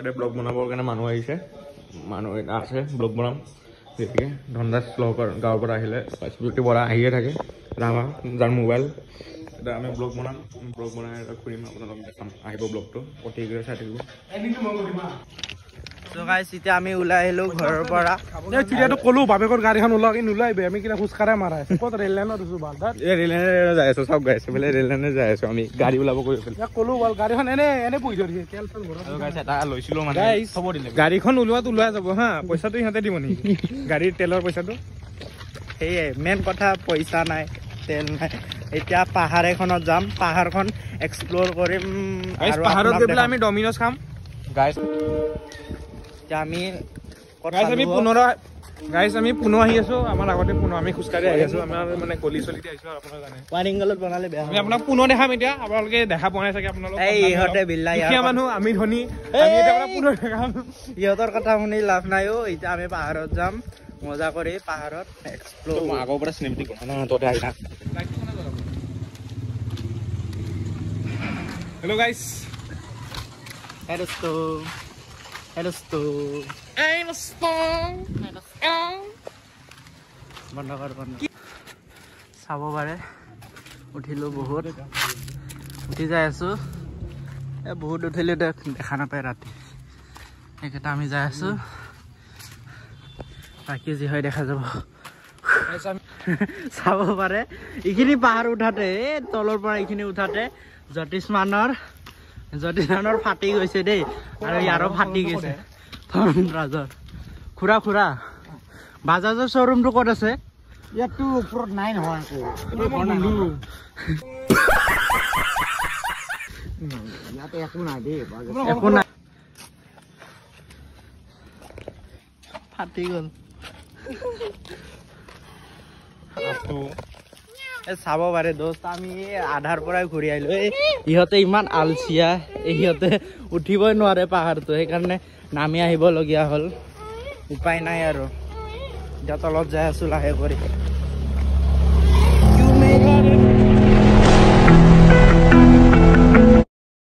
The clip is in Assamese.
ইয়াতে ব্লগ বনাবৰ কাৰণে মানুহ আহিছে মানুহ আছে ব্লগ বনাম গতিকে ধনদাস ব্লগৰ গাঁৱৰ পৰা আহিলে স্মৃতি বৰা আহিয়ে থাকে ৰামা যাৰ মোবাইল এটা আমি ব্লগ বনাম ব্লগ বনাই এটা কৰিম আপোনালোকক দেখাম আহিব ব্লগটো অতি শীঘ্ৰে চাই থাকিব So guys, এতিয়া আমি ওলাই আহিলো ঘৰৰ পৰা চিৰিয়াটো ক'লো বাপেকৰ গাড়ীখন ওলাও নোলাইবে আমি কিনা খোজ কাঢ়াই মাৰা আছে ক'ত ৰেল লাইনত আছো বালদাত এই ৰেল লাইনে যাই আছো চব গাইছে বোলে ৰেল লাইনে যাই আছো আমি গাড়ী ওলাব কৰি ক'লো বাল গাড়ীখন এনে বহি ধৰিছে তেল চেল ভৰা গাইছে এটা লৈছিলো মানে খবৰ দিলে গাড়ীখন ওলোৱাত ওলোৱা যাব হা পইচাটো ইহঁতে দিব নেকি গাড়ীৰ তেলৰ পইচাটো সেয়ে মেইন কথা পইচা নাই তেল নাই এতিয়া পাহাৰ এখনত যাম পাহাৰখন এক্সপ্লোৰ কৰিম আৰু পাহাৰত গৈ পেলাই আমি ডমিনজ খাম গাইছ আমি পুনৰ আহি আছো আমাৰ আগতে পুনৰ আমি খোজকাঢ়ি আহি আছো আমাৰ মানে গলি চলিতে আহিছো আপোনালোকে জানে ৱাৰিংগলত বনালে বেয়া আমি আপোনাক পুনৰ দেখাম এতিয়া আপোনালোকে দেখা পোৱা নাই চাগে আপোনালোক এই ইহঁতে বিল্লা দুখীয়া মানুহ আমি ধনী আমি এতিয়া আপোনাক পুনৰ দেখাম ইহঁতৰ কথা শুনি লাভ নাই অ এতিয়া আমি পাহাৰত যাম মজা কৰি পাহাৰত এক্সপ্লোৰ আগৰ পৰা চিনেমেটিক কথা নহয় ততে আহি থাক হেল্ল' গাইছ চাব পাৰে উঠিলো বহুত উঠি যাই আছো বহুত উঠিলো দেখা নাপায় ৰাতি এইকেইটা আমি যাই আছো বাকী যি হয় দেখা যাব চাব পাৰে এইখিনি পাহাৰ উঠাতে তলৰ পৰা এইখিনি উঠাতে জ্যোতিষমানৰ ফাটি গৈছে দেই আৰু ইয়াৰো ফাটি গৈছে ৰাজৰ খুৰা বাজাজৰ শ্বৰুমটো ক'ত আছে ইয়াতো ওপৰত নাই নহয় ইয়াতে একো নাই দেই একো নাই ফাটি গ'ল চাব পাৰে দোস্ত আমি আধাৰ পৰাই ঘূৰি আহিলো ইহঁতে ইমান আলচিয়া ইহঁতে উঠিবই নোৱাৰে পাহাৰটো সেইকাৰণে নামি আহিবলগীয়া হ'ল উপায় নাই আৰু এতিয়া তলত যাই আছো লাহে কৰি